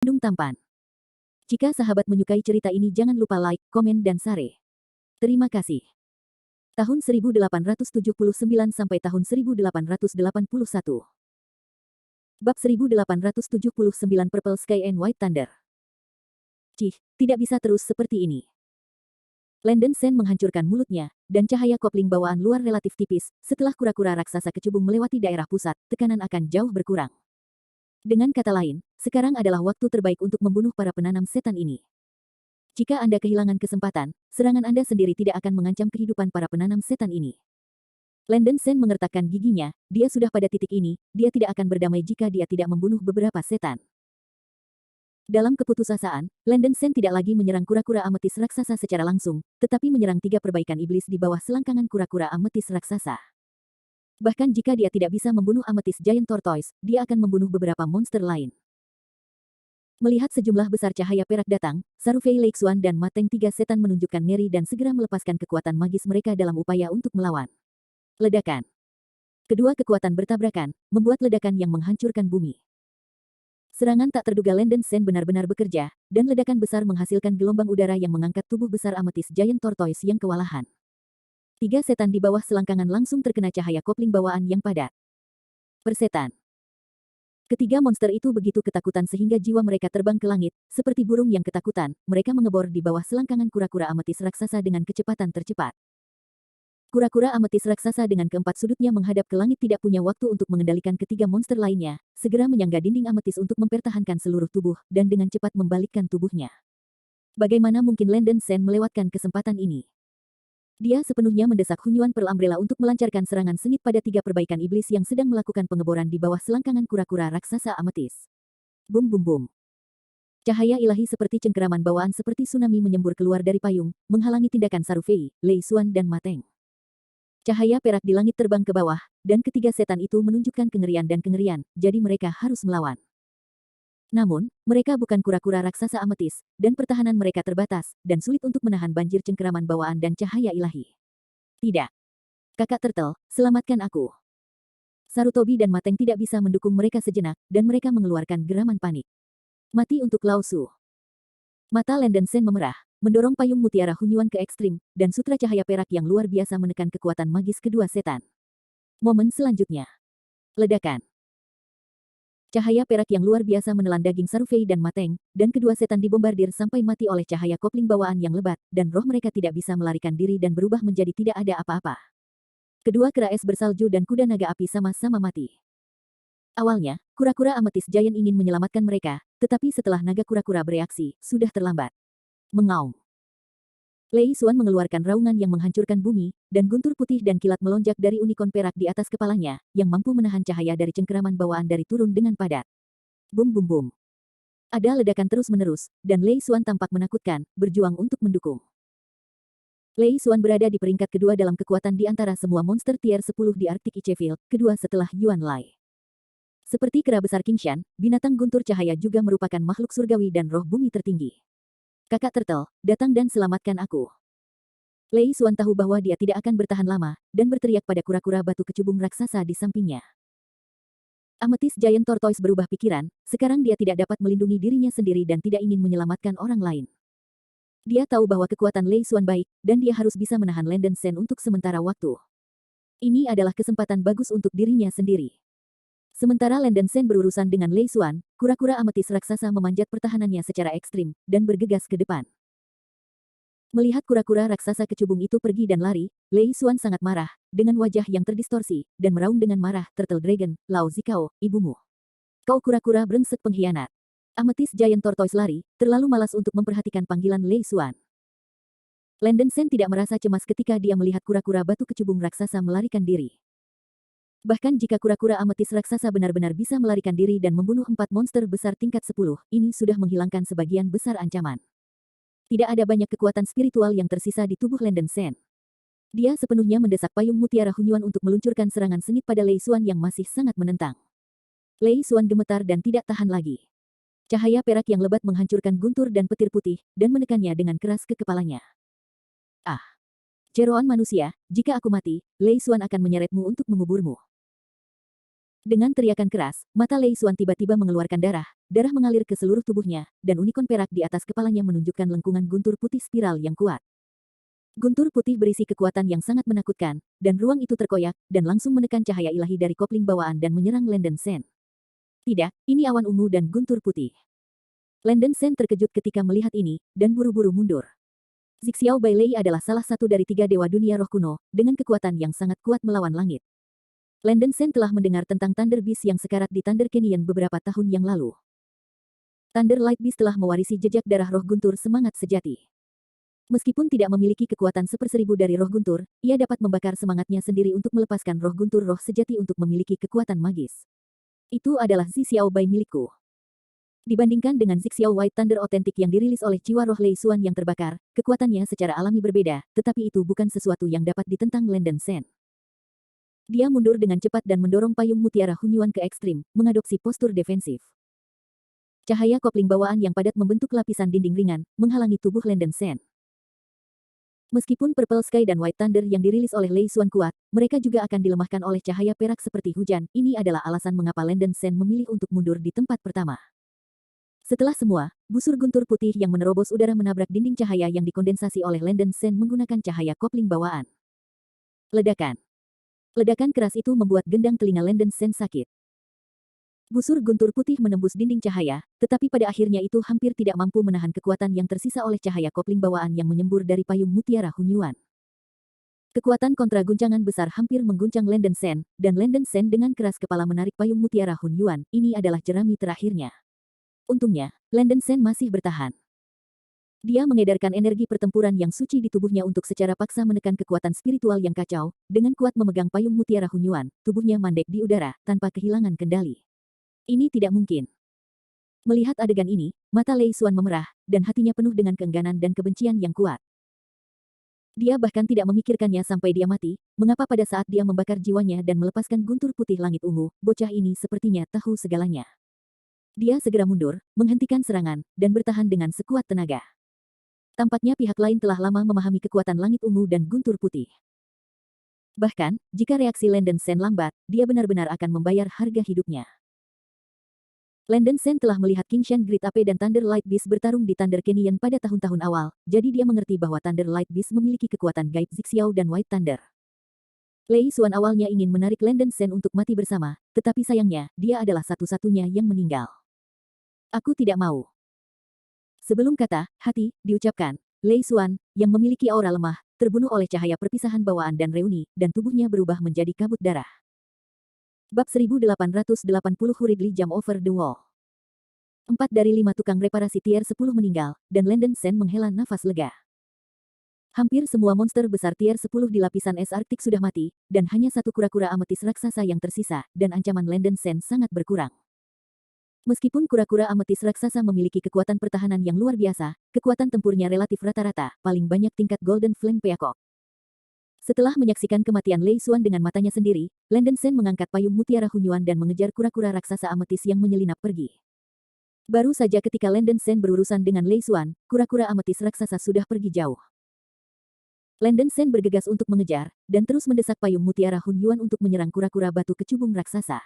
Gunung Tampan. Jika sahabat menyukai cerita ini jangan lupa like, komen dan share. Terima kasih. Tahun 1879 sampai tahun 1881. Bab 1879 Purple Sky and White Thunder. Cih, tidak bisa terus seperti ini. Landon Sen menghancurkan mulutnya, dan cahaya kopling bawaan luar relatif tipis. Setelah kura-kura raksasa kecubung melewati daerah pusat, tekanan akan jauh berkurang. Dengan kata lain, sekarang adalah waktu terbaik untuk membunuh para penanam setan ini. Jika Anda kehilangan kesempatan, serangan Anda sendiri tidak akan mengancam kehidupan para penanam setan ini. Landon Sen mengertakkan giginya, dia sudah pada titik ini, dia tidak akan berdamai jika dia tidak membunuh beberapa setan. Dalam keputusasaan, Landon Sen tidak lagi menyerang kura-kura ametis raksasa secara langsung, tetapi menyerang 3 perbaikan iblis di bawah selangkangan kura-kura ametis raksasa. Bahkan jika dia tidak bisa membunuh ametis Giant Tortoise, dia akan membunuh beberapa monster lain. Melihat sejumlah besar cahaya perak datang, Sarufei Leixuan dan Mateng 3 setan menunjukkan ngeri dan segera melepaskan kekuatan magis mereka dalam upaya untuk melawan. Ledakan. Kedua kekuatan bertabrakan, membuat ledakan yang menghancurkan bumi. Serangan tak terduga Landon Sen benar-benar bekerja, dan ledakan besar menghasilkan gelombang udara yang mengangkat tubuh besar ametis Giant Tortoise yang kewalahan. 3 setan di bawah selangkangan langsung terkena cahaya kopling bawaan yang padat. Persetan. Ketiga monster itu begitu ketakutan sehingga jiwa mereka terbang ke langit, seperti burung yang ketakutan, mereka mengebor di bawah selangkangan kura-kura ametis raksasa dengan kecepatan tercepat. Kura-kura ametis raksasa dengan keempat sudutnya menghadap ke langit tidak punya waktu untuk mengendalikan ketiga monster lainnya, segera menyangga dinding ametis untuk mempertahankan seluruh tubuh, dan dengan cepat membalikkan tubuhnya. Bagaimana mungkin Landon Sen melewatkan kesempatan ini? Dia sepenuhnya mendesak Hunyuan Pearl Umbrella untuk melancarkan serangan sengit pada 3 perbaikan iblis yang sedang melakukan pengeboran di bawah selangkangan kura-kura raksasa ametis. Bum bum bum. Cahaya ilahi seperti cengkeraman bawaan seperti tsunami menyembur keluar dari payung, menghalangi tindakan Sarufei, Leixuan dan Mateng. Cahaya perak di langit terbang ke bawah, dan ketiga setan itu menunjukkan kengerian dan kengerian, jadi mereka harus melawan. Namun, mereka bukan kura-kura raksasa ametis, dan pertahanan mereka terbatas, dan sulit untuk menahan banjir cengkeraman bawaan dan cahaya ilahi. Tidak. Kakak Turtle, selamatkan aku. Sarutobi dan Mateng tidak bisa mendukung mereka sejenak, dan mereka mengeluarkan geraman panik. Mati untuk Lao Su. Mata Landon Sen memerah, mendorong payung mutiara Hunyuan ke ekstrim, dan sutra cahaya perak yang luar biasa menekan kekuatan magis kedua setan. Momen selanjutnya. Ledakan. Cahaya perak yang luar biasa menelan daging Sarufei dan Mateng, dan kedua setan dibombardir sampai mati oleh cahaya kopling bawaan yang lebat, dan roh mereka tidak bisa melarikan diri dan berubah menjadi tidak ada apa-apa. Kedua kera es bersalju dan kuda naga api sama-sama mati. Awalnya, kura-kura ametis Giant ingin menyelamatkan mereka, tetapi setelah naga kura-kura bereaksi, sudah terlambat. Mengaum. Leixuan mengeluarkan raungan yang menghancurkan bumi, dan guntur putih dan kilat melonjak dari unicorn perak di atas kepalanya, yang mampu menahan cahaya dari cengkeraman bawaan dari turun dengan padat. Bum bum bum. Ada ledakan terus-menerus, dan Leixuan tampak menakutkan, berjuang untuk mendukung. Leixuan berada di peringkat kedua dalam kekuatan di antara semua monster tier 10 di Arctic Icefield, kedua setelah Yuan Lai. Seperti kera besar Qingshan, binatang guntur cahaya juga merupakan makhluk surgawi dan roh bumi tertinggi. Kakak Turtle, datang dan selamatkan aku. Leixuan tahu bahwa dia tidak akan bertahan lama, dan berteriak pada kura-kura batu kecubung raksasa di sampingnya. Ametis Giant Tortoise berubah pikiran, sekarang dia tidak dapat melindungi dirinya sendiri dan tidak ingin menyelamatkan orang lain. Dia tahu bahwa kekuatan Leixuan baik, dan dia harus bisa menahan Landon Sen untuk sementara waktu. Ini adalah kesempatan bagus untuk dirinya sendiri. Sementara Landon Sen berurusan dengan Leixuan, kura-kura ametis raksasa memanjat pertahanannya secara ekstrim, dan bergegas ke depan. Melihat kura-kura raksasa kecubung itu pergi dan lari, Leixuan sangat marah, dengan wajah yang terdistorsi, dan meraung dengan marah, Turtle Dragon, Lao Zikao, ibumu. Kau kura-kura brengsek pengkhianat. Ametis Giant Tortoise lari, terlalu malas untuk memperhatikan panggilan Leixuan. Landon Sen tidak merasa cemas ketika dia melihat kura-kura batu kecubung raksasa melarikan diri. Bahkan jika kura-kura ametis raksasa benar-benar bisa melarikan diri dan membunuh 4 monster besar tingkat 10, ini sudah menghilangkan sebagian besar ancaman. Tidak ada banyak kekuatan spiritual yang tersisa di tubuh Landon Sen. Dia sepenuhnya mendesak payung mutiara Hunyuan untuk meluncurkan serangan sengit pada Leixuan yang masih sangat menentang. Leixuan gemetar dan tidak tahan lagi. Cahaya perak yang lebat menghancurkan guntur dan petir putih, dan menekannya dengan keras ke kepalanya. Ah! Jeroan manusia, jika aku mati, Leixuan akan menyeretmu untuk menguburmu. Dengan teriakan keras, mata Lei Xuan tiba-tiba mengeluarkan darah, darah mengalir ke seluruh tubuhnya, dan unikorn perak di atas kepalanya menunjukkan lengkungan guntur putih spiral yang kuat. Guntur putih berisi kekuatan yang sangat menakutkan, dan ruang itu terkoyak, dan langsung menekan cahaya ilahi dari kopling bawaan dan menyerang Landen Sen. Tidak, ini awan ungu dan guntur putih. Landen Sen terkejut ketika melihat ini, dan buru-buru mundur. Zixiao Bailei adalah salah satu dari 3 dewa dunia roh kuno, dengan kekuatan yang sangat kuat melawan langit. Landen Sen telah mendengar tentang Thunder Beast yang sekarat di Thunder Canyon beberapa tahun yang lalu. Thunder Light Beast telah mewarisi jejak darah roh guntur semangat sejati. Meskipun tidak memiliki kekuatan 1/1000 dari roh guntur, ia dapat membakar semangatnya sendiri untuk melepaskan roh guntur roh sejati untuk memiliki kekuatan magis. Itu adalah Zixiao Bai milikku. Dibandingkan dengan Zixiao White Thunder otentik yang dirilis oleh jiwa roh Lei Xuan yang terbakar, kekuatannya secara alami berbeda, tetapi itu bukan sesuatu yang dapat ditentang Landen Sen. Dia mundur dengan cepat dan mendorong payung mutiara Hunyuan ke ekstrim, mengadopsi postur defensif. Cahaya kopling bawaan yang padat membentuk lapisan dinding ringan, menghalangi tubuh Landen Sen. Meskipun Purple Sky dan White Thunder yang dirilis oleh Lei Xuan kuat, mereka juga akan dilemahkan oleh cahaya perak seperti hujan. Ini adalah alasan mengapa Landen Sen memilih untuk mundur di tempat pertama. Setelah semua, busur guntur putih yang menerobos udara menabrak dinding cahaya yang dikondensasi oleh Landen Sen menggunakan cahaya kopling bawaan. Ledakan. Ledakan keras itu membuat gendang telinga Landen Sen sakit. Busur guntur putih menembus dinding cahaya, tetapi pada akhirnya itu hampir tidak mampu menahan kekuatan yang tersisa oleh cahaya kopling bawaan yang menyembur dari payung mutiara Hunyuan. Kekuatan kontra guncangan besar hampir mengguncang Landen Sen, dan Landen Sen dengan keras kepala menarik payung mutiara Hunyuan. Ini adalah jerami terakhirnya. Untungnya, Landen Sen masih bertahan. Dia mengedarkan energi pertempuran yang suci di tubuhnya untuk secara paksa menekan kekuatan spiritual yang kacau, dengan kuat memegang payung mutiara Hunyuan, tubuhnya mandek di udara, tanpa kehilangan kendali. Ini tidak mungkin. Melihat adegan ini, mata Lei Xuan memerah, dan hatinya penuh dengan keengganan dan kebencian yang kuat. Dia bahkan tidak memikirkannya sampai dia mati, mengapa pada saat dia membakar jiwanya dan melepaskan guntur putih langit ungu, bocah ini sepertinya tahu segalanya. Dia segera mundur, menghentikan serangan, dan bertahan dengan sekuat tenaga. Tampaknya pihak lain telah lama memahami kekuatan langit ungu dan guntur putih. Bahkan, jika reaksi Landen Sen lambat, dia benar-benar akan membayar harga hidupnya. Landen Sen telah melihat King Shan Great Ape dan Thunder Light Beast bertarung di Thunder Canyon pada tahun-tahun awal, jadi dia mengerti bahwa Thunder Light Beast memiliki kekuatan gaib Zixiao dan White Thunder. Lei Xuan awalnya ingin menarik Landen Sen untuk mati bersama, tetapi sayangnya, dia adalah satu-satunya yang meninggal. Aku tidak mau. Sebelum kata hati diucapkan, Lei Xuan, yang memiliki aura lemah, terbunuh oleh cahaya perpisahan bawaan dan reuni, dan tubuhnya berubah menjadi kabut darah. Bab 1880 Hurriedly Jump Over the Wall. 4 dari 5 tukang reparasi tier 10 meninggal, dan Landen Sen menghela nafas lega. Hampir semua monster besar tier 10 di lapisan es Arktik sudah mati, dan hanya satu kura-kura ametis raksasa yang tersisa, dan ancaman Landen Sen sangat berkurang. Meskipun kura-kura ametis raksasa memiliki kekuatan pertahanan yang luar biasa, kekuatan tempurnya relatif rata-rata, paling banyak tingkat Golden Flame Peacock. Setelah menyaksikan kematian Lei Xuan dengan matanya sendiri, Landen Sen mengangkat payung mutiara Hunyuan dan mengejar kura-kura raksasa ametis yang menyelinap pergi. Baru saja ketika Landen Sen berurusan dengan Lei Xuan, kura-kura ametis raksasa sudah pergi jauh. Landen Sen bergegas untuk mengejar, dan terus mendesak payung mutiara Hunyuan untuk menyerang kura-kura batu kecubung raksasa.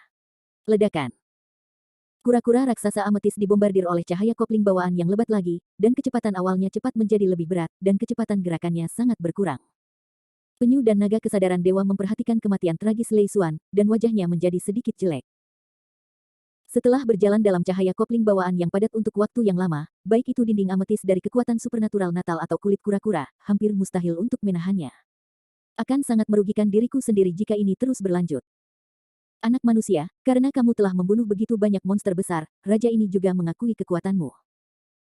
Ledakan. Kura-kura raksasa ametis dibombardir oleh cahaya kopling bawaan yang lebat lagi, dan kecepatan awalnya cepat menjadi lebih berat, dan kecepatan gerakannya sangat berkurang. Penyu dan naga kesadaran dewa memperhatikan kematian tragis Lei Xuan, dan wajahnya menjadi sedikit jelek. Setelah berjalan dalam cahaya kopling bawaan yang padat untuk waktu yang lama, baik itu dinding ametis dari kekuatan supernatural Natal atau kulit kura-kura, hampir mustahil untuk menahannya. Akan sangat merugikan diriku sendiri jika ini terus berlanjut. Anak manusia, karena kamu telah membunuh begitu banyak monster besar, raja ini juga mengakui kekuatanmu.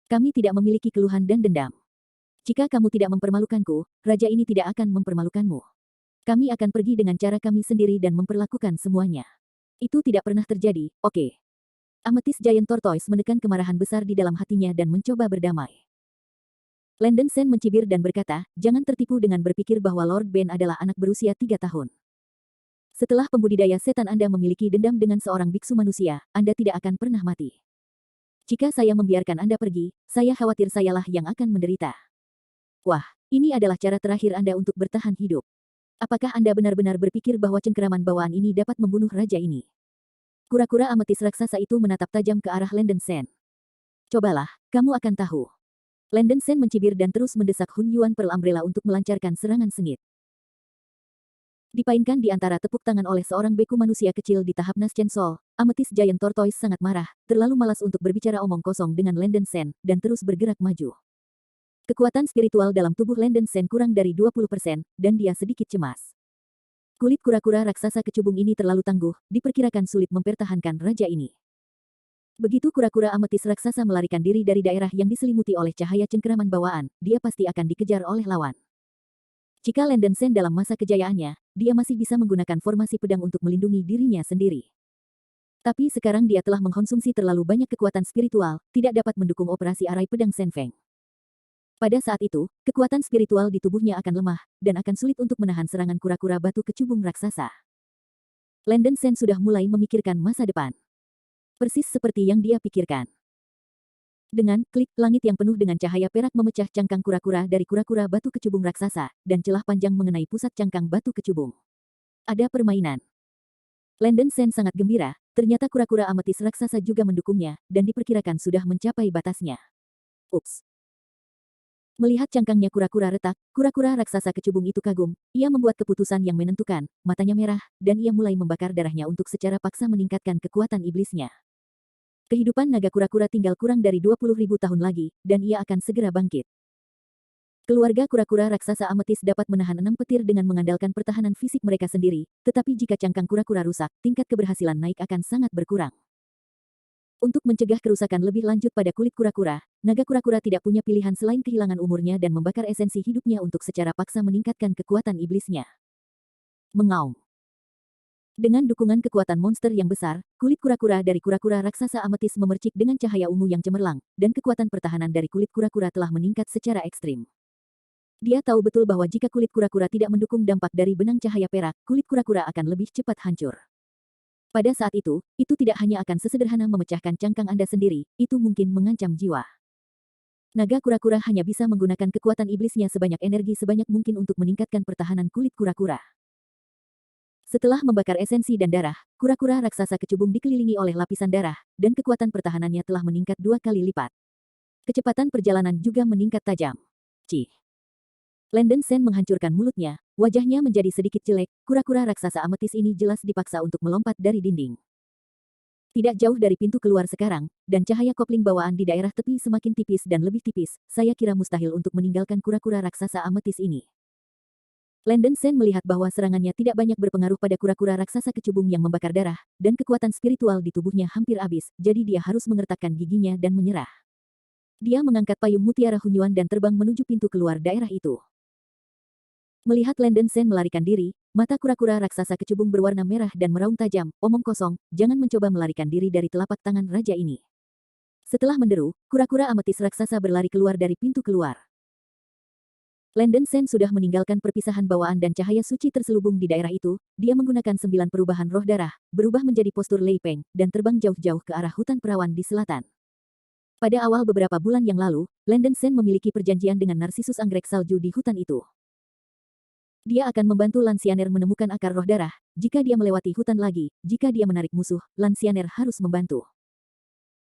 Kami tidak memiliki keluhan dan dendam. Jika kamu tidak mempermalukanku, raja ini tidak akan mempermalukanmu. Kami akan pergi dengan cara kami sendiri dan memperlakukan semuanya. Itu tidak pernah terjadi, oke. Amethyst Giant Tortoise menekan kemarahan besar di dalam hatinya dan mencoba berdamai. Landen Sen mencibir dan berkata, jangan tertipu dengan berpikir bahwa Lord Ben adalah anak berusia 3 tahun. Setelah pembudidaya setan Anda memiliki dendam dengan seorang biksu manusia, Anda tidak akan pernah mati. Jika saya membiarkan Anda pergi, saya khawatir sayalah yang akan menderita. Wah, ini adalah cara terakhir Anda untuk bertahan hidup. Apakah Anda benar-benar berpikir bahwa cengkeraman bawaan ini dapat membunuh raja ini? Kura-kura ametis raksasa itu menatap tajam ke arah Landen Sen. Cobalah, kamu akan tahu. Landen Sen mencibir dan terus mendesak Hun Yuan Pearl Umbrella untuk melancarkan serangan sengit. Dipainkan di antara tepuk tangan oleh seorang beku manusia kecil di tahap Naschen Soul, Amethyst Giant Tortoise sangat marah, terlalu malas untuk berbicara omong kosong dengan Landen Sen, dan terus bergerak maju. Kekuatan spiritual dalam tubuh Landen Sen kurang dari 20%, dan dia sedikit cemas. Kulit kura-kura raksasa kecubung ini terlalu tangguh, diperkirakan sulit mempertahankan raja ini. Begitu kura-kura ametis raksasa melarikan diri dari daerah yang diselimuti oleh cahaya cengkeraman bawaan, dia pasti akan dikejar oleh lawan. Jika Landen Sen dalam masa kejayaannya, dia masih bisa menggunakan formasi pedang untuk melindungi dirinya sendiri. Tapi sekarang dia telah mengkonsumsi terlalu banyak kekuatan spiritual, tidak dapat mendukung operasi arai pedang Sen Feng. Pada saat itu, kekuatan spiritual di tubuhnya akan lemah, dan akan sulit untuk menahan serangan kura-kura batu kecubung raksasa. Landen Sen sudah mulai memikirkan masa depan. Persis seperti yang dia pikirkan. Dengan klik, langit yang penuh dengan cahaya perak memecah cangkang kura-kura dari kura-kura batu kecubung raksasa, dan celah panjang mengenai pusat cangkang batu kecubung. Ada permainan. Landen Sen sangat gembira, ternyata kura-kura ametis raksasa juga mendukungnya, dan diperkirakan sudah mencapai batasnya. Ups. Melihat cangkangnya kura-kura retak, kura-kura raksasa kecubung itu kagum, ia membuat keputusan yang menentukan, matanya merah, dan ia mulai membakar darahnya untuk secara paksa meningkatkan kekuatan iblisnya. Kehidupan naga kura-kura tinggal kurang dari 20.000 tahun lagi, dan ia akan segera bangkit. Keluarga kura-kura raksasa ametis dapat menahan 6 petir dengan mengandalkan pertahanan fisik mereka sendiri, tetapi jika cangkang kura-kura rusak, tingkat keberhasilan naik akan sangat berkurang. Untuk mencegah kerusakan lebih lanjut pada kulit kura-kura, naga kura-kura tidak punya pilihan selain kehilangan umurnya dan membakar esensi hidupnya untuk secara paksa meningkatkan kekuatan iblisnya. Mengaum. Dengan dukungan kekuatan monster yang besar, kulit kura-kura dari kura-kura raksasa ametis memercik dengan cahaya ungu yang cemerlang, dan kekuatan pertahanan dari kulit kura-kura telah meningkat secara ekstrim. Dia tahu betul bahwa jika kulit kura-kura tidak mendukung dampak dari benang cahaya perak, kulit kura-kura akan lebih cepat hancur. Pada saat itu tidak hanya akan sesederhana memecahkan cangkang Anda sendiri, itu mungkin mengancam jiwa. Naga kura-kura hanya bisa menggunakan kekuatan iblisnya sebanyak energi sebanyak mungkin untuk meningkatkan pertahanan kulit kura-kura. Setelah membakar esensi dan darah, kura-kura raksasa kecubung dikelilingi oleh lapisan darah, dan kekuatan pertahanannya telah meningkat 2 kali lipat. Kecepatan perjalanan juga meningkat tajam. Cih. Landen Sen menghancurkan mulutnya, wajahnya menjadi sedikit jelek, kura-kura raksasa ametis ini jelas dipaksa untuk melompat dari dinding. Tidak jauh dari pintu keluar sekarang, dan cahaya kopling bawaan di daerah tepi semakin tipis dan lebih tipis, saya kira mustahil untuk meninggalkan kura-kura raksasa ametis ini. Landen Sen melihat bahwa serangannya tidak banyak berpengaruh pada kura-kura raksasa kecubung yang membakar darah, dan kekuatan spiritual di tubuhnya hampir habis, jadi dia harus mengertakkan giginya dan menyerah. Dia mengangkat payung mutiara Hunyuan dan terbang menuju pintu keluar daerah itu. Melihat Landen Sen melarikan diri, mata kura-kura raksasa kecubung berwarna merah dan meraung tajam, omong kosong, jangan mencoba melarikan diri dari telapak tangan raja ini. Setelah menderu, kura-kura ametis raksasa berlari keluar dari pintu keluar. Landen Sen sudah meninggalkan perpisahan bawaan dan cahaya suci terselubung di daerah itu, dia menggunakan 9 perubahan roh darah, berubah menjadi postur Lei Peng, dan terbang jauh-jauh ke arah hutan perawan di selatan. Pada awal beberapa bulan yang lalu, Landen Sen memiliki perjanjian dengan Narsisus anggrek salju di hutan itu. Dia akan membantu Lansiener menemukan akar roh darah, jika dia melewati hutan lagi, jika dia menarik musuh, Lansiener harus membantu.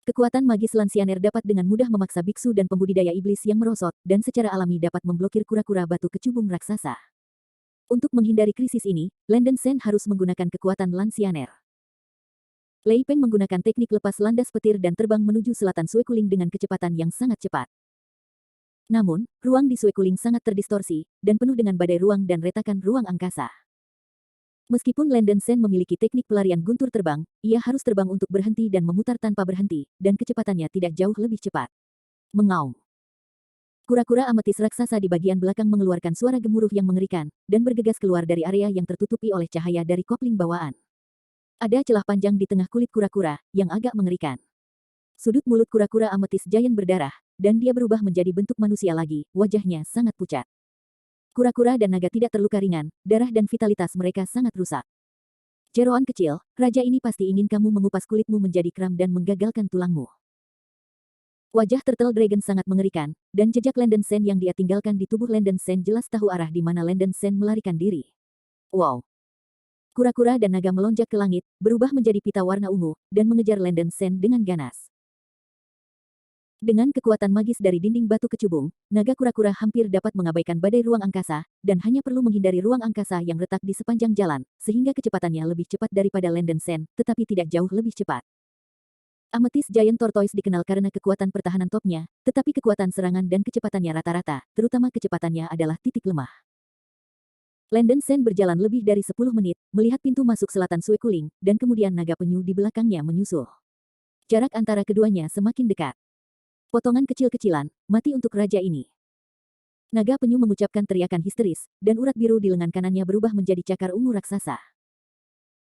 Kekuatan magis Lansiener dapat dengan mudah memaksa biksu dan pembudidaya iblis yang merosot, dan secara alami dapat memblokir kura-kura batu kecubung raksasa. Untuk menghindari krisis ini, Landen Sen harus menggunakan kekuatan Lansiener. Lei Peng menggunakan teknik lepas landas petir dan terbang menuju selatan Suekuling dengan kecepatan yang sangat cepat. Namun, ruang di Suekuling sangat terdistorsi, dan penuh dengan badai ruang dan retakan ruang angkasa. Meskipun Landen Sen memiliki teknik pelarian guntur terbang, ia harus terbang untuk berhenti dan memutar tanpa berhenti, dan kecepatannya tidak jauh lebih cepat. Mengaum. Kura-kura ametis raksasa di bagian belakang mengeluarkan suara gemuruh yang mengerikan, dan bergegas keluar dari area yang tertutupi oleh cahaya dari kopling bawaan. Ada celah panjang di tengah kulit kura-kura, yang agak mengerikan. Sudut mulut kura-kura ametis giant berdarah, dan dia berubah menjadi bentuk manusia lagi, wajahnya sangat pucat. Kura-kura dan naga tidak terluka ringan, darah dan vitalitas mereka sangat rusak. Jeroan kecil, raja ini pasti ingin kamu mengupas kulitmu menjadi kram dan menggagalkan tulangmu. Wajah Turtle Dragon sangat mengerikan, dan jejak Landen Sen yang dia tinggalkan di tubuh Landen Sen jelas tahu arah di mana Landen Sen melarikan diri. Wow! Kura-kura dan naga melonjak ke langit, berubah menjadi pita warna ungu, dan mengejar Landen Sen dengan ganas. Dengan kekuatan magis dari dinding batu kecubung, naga kura-kura hampir dapat mengabaikan badai ruang angkasa, dan hanya perlu menghindari ruang angkasa yang retak di sepanjang jalan, sehingga kecepatannya lebih cepat daripada Landen Sen, tetapi tidak jauh lebih cepat. Amethyst Giant Tortoise dikenal karena kekuatan pertahanan topnya, tetapi kekuatan serangan dan kecepatannya rata-rata, terutama kecepatannya adalah titik lemah. Landen Sen berjalan lebih dari 10 menit, melihat pintu masuk selatan Suekuling, dan kemudian naga penyu di belakangnya menyusul. Jarak antara keduanya semakin dekat. Potongan kecil-kecilan, mati untuk raja ini. Naga penyu mengucapkan teriakan histeris, dan urat biru di lengan kanannya berubah menjadi cakar ungu raksasa.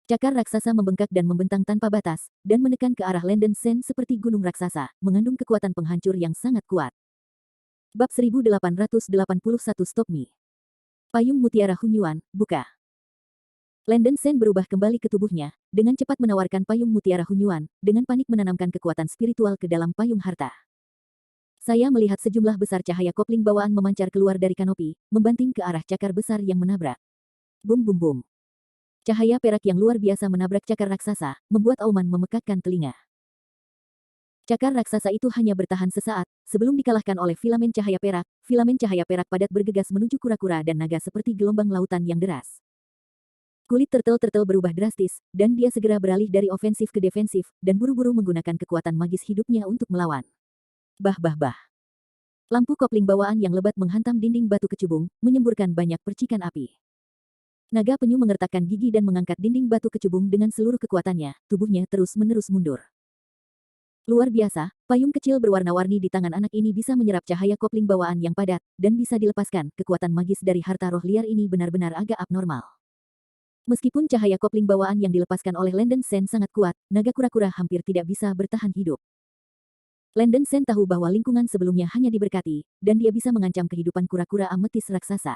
Cakar raksasa membengkak dan membentang tanpa batas, dan menekan ke arah Landen Sen seperti gunung raksasa, mengandung kekuatan penghancur yang sangat kuat. Bab 1881 Stop Me. Payung Mutiara Hunyuan, buka. Landen Sen berubah kembali ke tubuhnya, dengan cepat menawarkan payung Mutiara Hunyuan, dengan panik menanamkan kekuatan spiritual ke dalam payung harta. Saya melihat sejumlah besar cahaya kopling bawaan memancar keluar dari kanopi, membanting ke arah cakar besar yang menabrak. Bum bum bum. Cahaya perak yang luar biasa menabrak cakar raksasa, membuat auman memekakkan telinga. Cakar raksasa itu hanya bertahan sesaat, sebelum dikalahkan oleh filamen cahaya perak padat bergegas menuju kura-kura dan naga seperti gelombang lautan yang deras. Kulit turtle-turtle berubah drastis, dan dia segera beralih dari ofensif ke defensif, dan buru-buru menggunakan kekuatan magis hidupnya untuk melawan. Bah bah bah. Lampu kopling bawaan yang lebat menghantam dinding batu kecubung, menyemburkan banyak percikan api. Naga penyu mengertakkan gigi dan mengangkat dinding batu kecubung dengan seluruh kekuatannya, tubuhnya terus-menerus mundur. Luar biasa, payung kecil berwarna-warni di tangan anak ini bisa menyerap cahaya kopling bawaan yang padat, dan bisa dilepaskan. Kekuatan magis dari harta roh liar ini benar-benar agak abnormal. Meskipun cahaya kopling bawaan yang dilepaskan oleh Landen Sen sangat kuat, naga kura-kura hampir tidak bisa bertahan hidup. Landen Sen tahu bahwa lingkungan sebelumnya hanya diberkati, dan dia bisa mengancam kehidupan kura-kura ametis raksasa.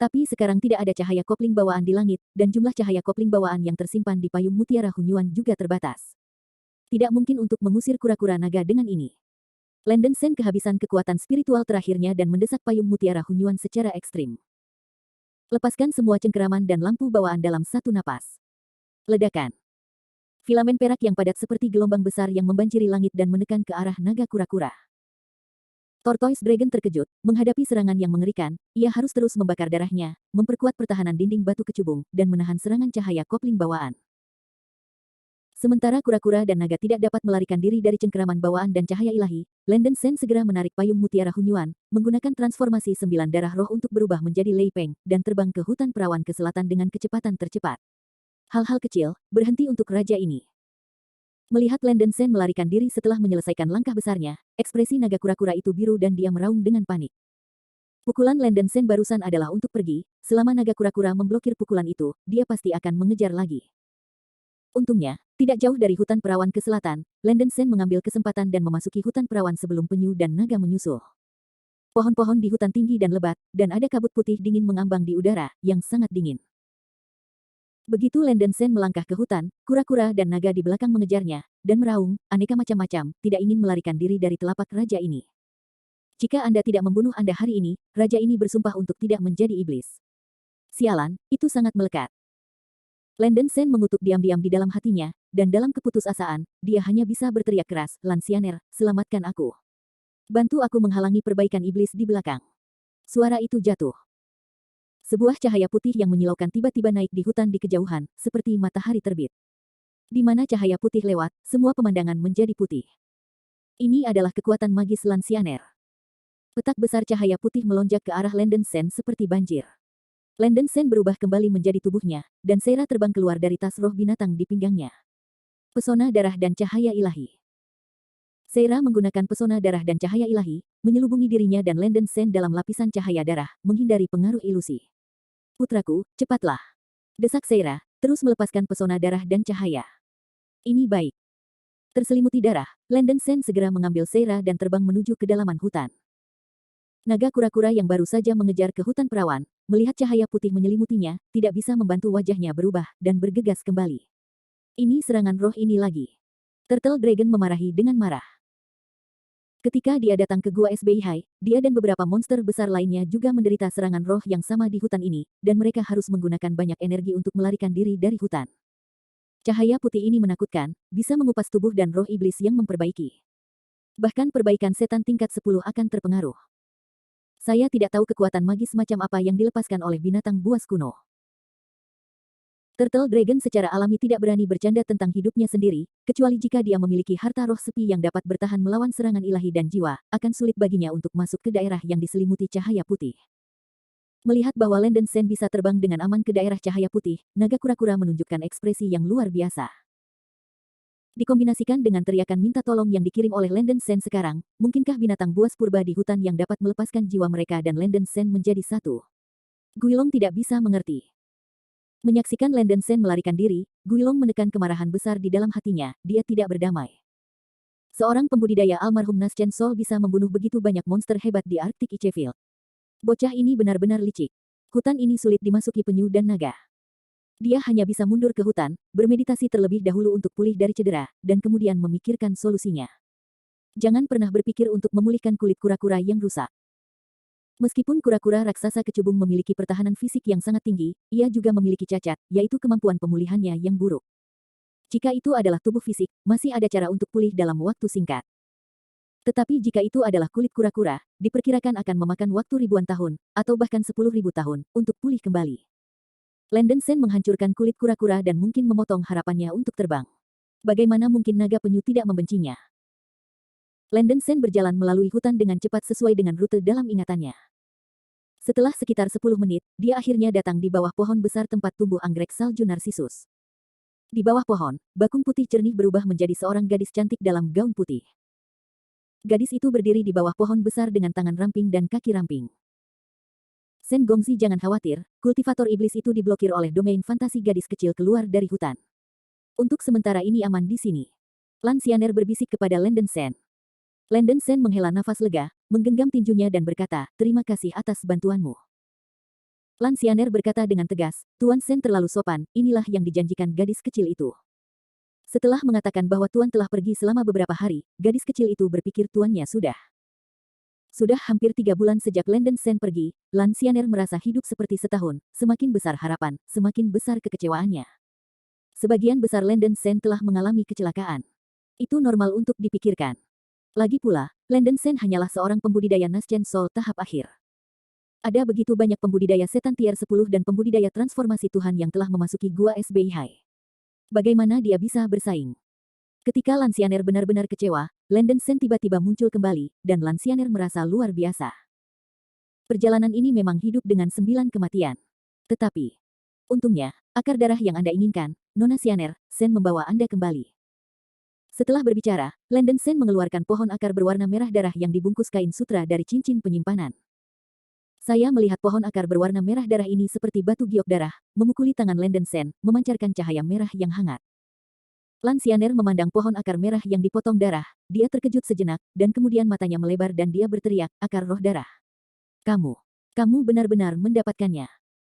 Tapi sekarang tidak ada cahaya kopling bawaan di langit, dan jumlah cahaya kopling bawaan yang tersimpan di payung Mutiara Hunyuan juga terbatas. Tidak mungkin untuk mengusir kura-kura naga dengan ini. Landen Sen kehabisan kekuatan spiritual terakhirnya dan mendesak payung Mutiara Hunyuan secara ekstrim. Lepaskan semua cengkeraman dan lampu bawaan dalam satu napas. Ledakan. Filamen perak yang padat seperti gelombang besar yang membanjiri langit dan menekan ke arah naga kura-kura. Tortoise Dragon terkejut, menghadapi serangan yang mengerikan, ia harus terus membakar darahnya, memperkuat pertahanan dinding batu kecubung, dan menahan serangan cahaya kopling bawaan. Sementara kura-kura dan naga tidak dapat melarikan diri dari cengkeraman bawaan dan cahaya ilahi, Landen Sen segera menarik payung Mutiara Hunyuan, menggunakan transformasi 9 darah roh untuk berubah menjadi Lei Peng, dan terbang ke hutan perawan ke selatan dengan kecepatan tercepat. Hal-hal kecil, berhenti untuk raja ini. Melihat Landen Sen melarikan diri setelah menyelesaikan langkah besarnya, ekspresi naga kura-kura itu biru dan dia meraung dengan panik. Pukulan Landen Sen barusan adalah untuk pergi, selama naga kura-kura memblokir pukulan itu, dia pasti akan mengejar lagi. Untungnya, tidak jauh dari hutan perawan ke selatan, Landen Sen mengambil kesempatan dan memasuki hutan perawan sebelum penyu dan naga menyusul. Pohon-pohon di hutan tinggi dan lebat, dan ada kabut putih dingin mengambang di udara, yang sangat dingin. Begitu Landen Sen melangkah ke hutan, kura-kura dan naga di belakang mengejarnya, dan meraung, aneka macam-macam, tidak ingin melarikan diri dari telapak raja ini. Jika Anda tidak membunuh Anda hari ini, raja ini bersumpah untuk tidak menjadi iblis. Sialan, itu sangat melekat. Landen Sen mengutuk diam-diam di dalam hatinya, dan dalam keputusasaan, dia hanya bisa berteriak keras, Lansyaner, selamatkan aku. Bantu aku menghalangi perbaikan iblis di belakang. Suara itu jatuh. Sebuah cahaya putih yang menyilaukan tiba-tiba naik di hutan di kejauhan, seperti matahari terbit. Di mana cahaya putih lewat, semua pemandangan menjadi putih. Ini adalah kekuatan magis Lansyaner. Petak besar cahaya putih melonjak ke arah Landen Sen seperti banjir. Landen Sen berubah kembali menjadi tubuhnya, dan Seira terbang keluar dari tas roh binatang di pinggangnya. Pesona darah dan cahaya ilahi. Seira menggunakan pesona darah dan cahaya ilahi, menyelubungi dirinya dan Landen Sen dalam lapisan cahaya darah, menghindari pengaruh ilusi. Putraku, cepatlah. Desak Seira, terus melepaskan pesona darah dan cahaya. Ini baik. Terselimuti darah, Landen Sen segera mengambil Seira dan terbang menuju kedalaman hutan. Naga kura-kura yang baru saja mengejar ke hutan perawan, melihat cahaya putih menyelimutinya, tidak bisa membantu wajahnya berubah, dan bergegas kembali. Ini serangan roh ini lagi. Turtle Dragon memarahi dengan marah. Ketika dia datang ke Gua SBI, dia dan beberapa monster besar lainnya juga menderita serangan roh yang sama di hutan ini, dan mereka harus menggunakan banyak energi untuk melarikan diri dari hutan. Cahaya putih ini menakutkan, bisa mengupas tubuh dan roh iblis yang memperbaiki. Bahkan perbaikan setan tingkat 10 akan terpengaruh. Saya tidak tahu kekuatan magis macam apa yang dilepaskan oleh binatang buas kuno. Turtle Dragon secara alami tidak berani bercanda tentang hidupnya sendiri, kecuali jika dia memiliki harta roh sepi yang dapat bertahan melawan serangan ilahi dan jiwa, akan sulit baginya untuk masuk ke daerah yang diselimuti cahaya putih. Melihat bahwa Landen Sen bisa terbang dengan aman ke daerah cahaya putih, naga kura-kura menunjukkan ekspresi yang luar biasa. Dikombinasikan dengan teriakan minta tolong yang dikirim oleh Landen Sen sekarang, mungkinkah binatang buas purba di hutan yang dapat melepaskan jiwa mereka dan Landen Sen menjadi satu? Guilong tidak bisa mengerti. Menyaksikan Landen Sen melarikan diri, Guilong menekan kemarahan besar di dalam hatinya, dia tidak berdamai. Seorang pembudidaya almarhum Naschen Sol bisa membunuh begitu banyak monster hebat di Arctic Icefield. Bocah ini benar-benar licik. Hutan ini sulit dimasuki penyu dan naga. Dia hanya bisa mundur ke hutan, bermeditasi terlebih dahulu untuk pulih dari cedera, dan kemudian memikirkan solusinya. Jangan pernah berpikir untuk memulihkan kulit kura-kura yang rusak. Meskipun kura-kura raksasa kecubung memiliki pertahanan fisik yang sangat tinggi, ia juga memiliki cacat, yaitu kemampuan pemulihannya yang buruk. Jika itu adalah tubuh fisik, masih ada cara untuk pulih dalam waktu singkat. Tetapi jika itu adalah kulit kura-kura, diperkirakan akan memakan waktu ribuan tahun, atau bahkan 10.000 tahun, untuk pulih kembali. Landen Sen menghancurkan kulit kura-kura dan mungkin memotong harapannya untuk terbang. Bagaimana mungkin naga penyu tidak membencinya? Landen Sen berjalan melalui hutan dengan cepat sesuai dengan rute dalam ingatannya. Setelah sekitar 10 menit, dia akhirnya datang di bawah pohon besar tempat tumbuh anggrek salju narsisus. Di bawah pohon, bakung putih jernih berubah menjadi seorang gadis cantik dalam gaun putih. Gadis itu berdiri di bawah pohon besar dengan tangan ramping dan kaki ramping. Sen Gongzi, jangan khawatir, kultivator iblis itu diblokir oleh domain fantasi gadis kecil keluar dari hutan. Untuk sementara ini aman di sini. Lan Xianer berbisik kepada Landen Sen. Landen Sen menghela nafas lega, menggenggam tinjunya dan berkata, terima kasih atas bantuanmu. Lan Xianer berkata dengan tegas, Tuan Sen terlalu sopan, inilah yang dijanjikan gadis kecil itu. Setelah mengatakan bahwa Tuan telah pergi selama beberapa hari, gadis kecil itu berpikir tuannya sudah. Sudah hampir 3 bulan sejak Landen Sen pergi, Lan Xianer merasa hidup seperti setahun, semakin besar harapan, semakin besar kekecewaannya. Sebagian besar Landen Sen telah mengalami kecelakaan. Itu normal untuk dipikirkan. Lagi pula, Landen Sen hanyalah seorang pembudidaya Naschen Sol tahap akhir. Ada begitu banyak pembudidaya setan tier 10 dan pembudidaya transformasi Tuhan yang telah memasuki Gua SBI. Bagaimana dia bisa bersaing? Ketika Lan Xianer benar-benar kecewa, Landen Sen tiba-tiba muncul kembali, dan Lan Xianer merasa luar biasa. Perjalanan ini memang hidup dengan 9 kematian. Tetapi, untungnya, akar darah yang Anda inginkan, Nona Xianer, Sen membawa Anda kembali. Setelah berbicara, Landen Sen mengeluarkan pohon akar berwarna merah darah yang dibungkus kain sutra dari cincin penyimpanan. Saya melihat pohon akar berwarna merah darah ini seperti batu giok darah, memukuli tangan Landen Sen, memancarkan cahaya merah yang hangat. Lan Xianer memandang pohon akar merah yang dipotong darah, dia terkejut sejenak, dan kemudian matanya melebar dan dia berteriak, akar roh darah. Kamu benar-benar mendapatkannya.